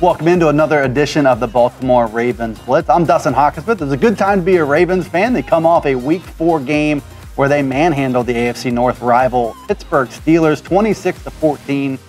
Welcome into another edition of the Baltimore Ravens Blitz. I'm auth-dhockensmith. It's a good time to be a Ravens fan. They come off a Week 4 game where they manhandled the AFC North rival Pittsburgh Steelers 26-14,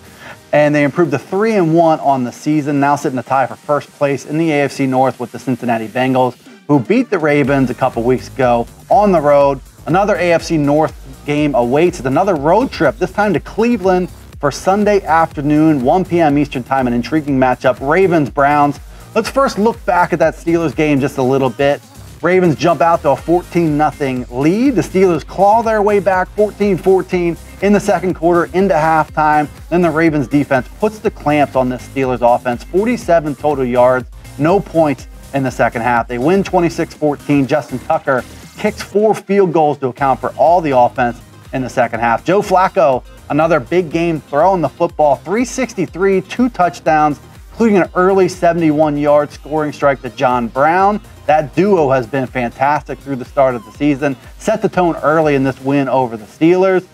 and they improved to 3-1 on the season, now sitting a tie for first place in the AFC North with the Cincinnati Bengals, who beat the Ravens a couple weeks ago on the road. Another AFC North game awaits. It's another road trip, this time to Cleveland, for Sunday afternoon, 1 p.m. Eastern time, an intriguing matchup, Ravens-Browns. Let's first look back at that Steelers game just a little bit. Ravens jump out to a 14-0 lead. The Steelers claw their way back 14-14 in the second quarter into halftime. Then the Ravens defense puts the clamps on this Steelers offense, 47 total yards, no points in the second half. They win 26-14. Justin Tucker kicks 4 field goals to account for all the offense in the second half. Joe Flacco, another big game throwing the football, 363, 2 touchdowns, including an early 71-yard scoring strike to John Brown. That duo has been fantastic through the start of the season, set the tone early in this win over the Steelers.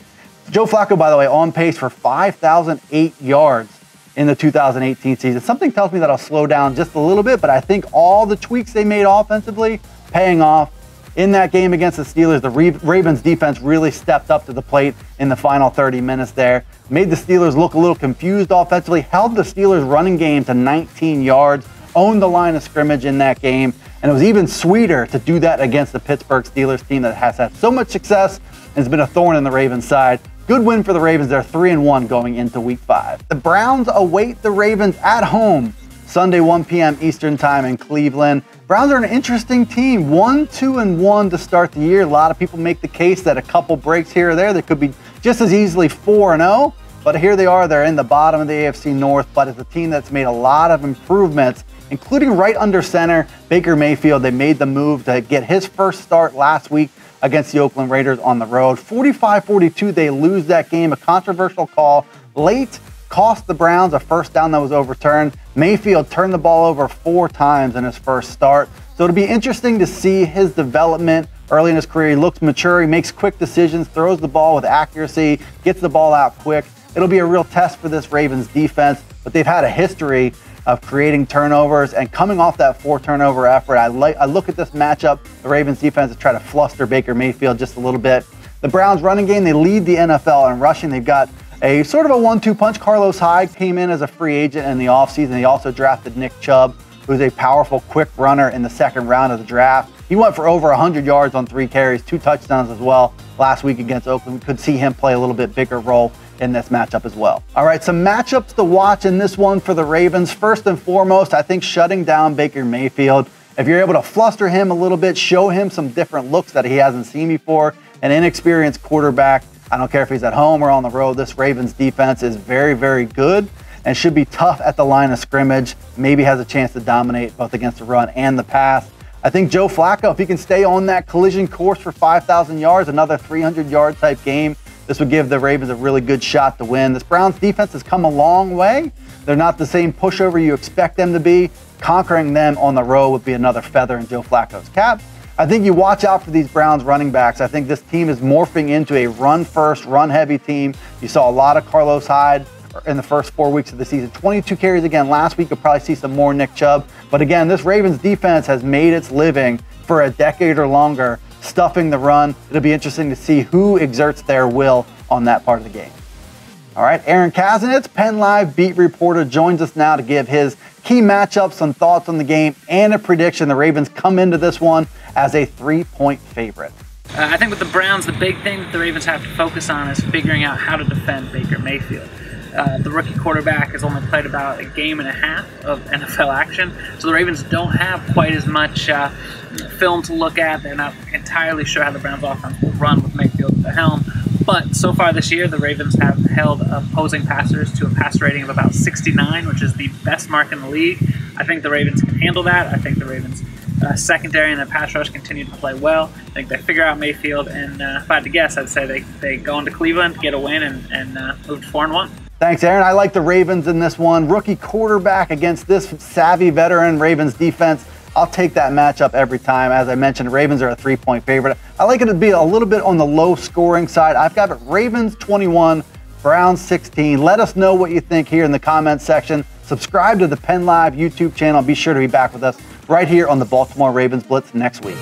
Joe Flacco, by the way, on pace for 5,008 yards in the 2018 season. Something tells me that I'll slow down just a little bit, but I think all the tweaks they made offensively paying off. In that game against the Steelers, the Ravens defense really stepped up to the plate in the final 30 minutes there. Made the Steelers look a little confused offensively, held the Steelers running game to 19 yards, owned the line of scrimmage in that game, and it was even sweeter to do that against the Pittsburgh Steelers team that has had so much success and has been a thorn in the Ravens' side. Good win for the Ravens. They're 3-1 going into Week 5. The Browns await the Ravens at home Sunday, 1 p.m. Eastern time in Cleveland. Browns are an interesting team, 1-2-1 to start the year. A lot of people make the case that a couple breaks here or there, they could be just as easily 4-0, but here they are, they're in the bottom of the AFC North, but it's a team that's made a lot of improvements, including right under center, Baker Mayfield. They made the move to get his first start last week against the Oakland Raiders on the road. 45-42, they lose that game, a controversial call late, cost the Browns a first down that was overturned. Mayfield turned the ball over 4 times in his first start. So it'll be interesting to see his development early in his career. He looks mature, he makes quick decisions, throws the ball with accuracy, gets the ball out quick. It'll be a real test for this Ravens defense, but they've had a history of creating turnovers, and coming off that 4 turnover effort, I look at this matchup, the Ravens defense, to try to fluster Baker Mayfield just a little bit. The Browns running game, they lead the NFL in rushing. They've got a sort of a 1-2 punch. Carlos Hyde came in as a free agent in the offseason. He also drafted Nick Chubb, who's a powerful, quick runner in the second round of the draft. He went for over 100 yards on 3 carries, 2 touchdowns as well last week against Oakland. We could see him play a little bit bigger role in this matchup as well. All right, some matchups to watch in this one for the Ravens. First and foremost, I think shutting down Baker Mayfield. If you're able to fluster him a little bit, show him some different looks that he hasn't seen before, an inexperienced quarterback, I don't care if he's at home or on the road, this Ravens defense is very, very good and should be tough at the line of scrimmage. Maybe has a chance to dominate both against the run and the pass. I think Joe Flacco, if he can stay on that collision course for 5,000 yards, another 300-yard type game, this would give the Ravens a really good shot to win. This Browns defense has come a long way. They're not the same pushover you expect them to be. Conquering them on the road would be another feather in Joe Flacco's cap. I think you watch out for these Browns running backs. I think this team is morphing into a run-first, run-heavy team. You saw a lot of Carlos Hyde in the first 4 weeks of the season. 22 carries again last week. You'll probably see some more Nick Chubb. But again, this Ravens defense has made its living for a decade or longer stuffing the run. It'll be interesting to see who exerts their will on that part of the game. All right, Aaron Kasanitz, PennLive beat reporter, joins us now to give his key matchups, some thoughts on the game, and a prediction. The Ravens come into this one as a 3-point favorite. I think with the Browns, the big thing that the Ravens have to focus on is figuring out how to defend Baker Mayfield. The rookie quarterback has only played about a game and a half of NFL action, so the Ravens don't have quite as much film to look at. They're not entirely sure how the Browns offense will run with Mayfield at the helm. But so far this year, the Ravens have held opposing passers to a passer rating of about 69, which is the best mark in the league. I think the Ravens can handle that. I think the Ravens secondary and the pass rush continue to play well. I think they figure out Mayfield, and if I had to guess, I'd say they go into Cleveland, get a win, and move to 4-1. Thanks, Aaron. I like the Ravens in this one. Rookie quarterback against this savvy veteran Ravens defense. I'll take that matchup every time. As I mentioned, the Ravens are a 3-point favorite. I like it to be a little bit on the low scoring side. I've got Ravens 21, Browns 16. Let us know what you think here in the comments section. Subscribe to the PennLive YouTube channel. Be sure to be back with us right here on the Baltimore Ravens Blitz next week.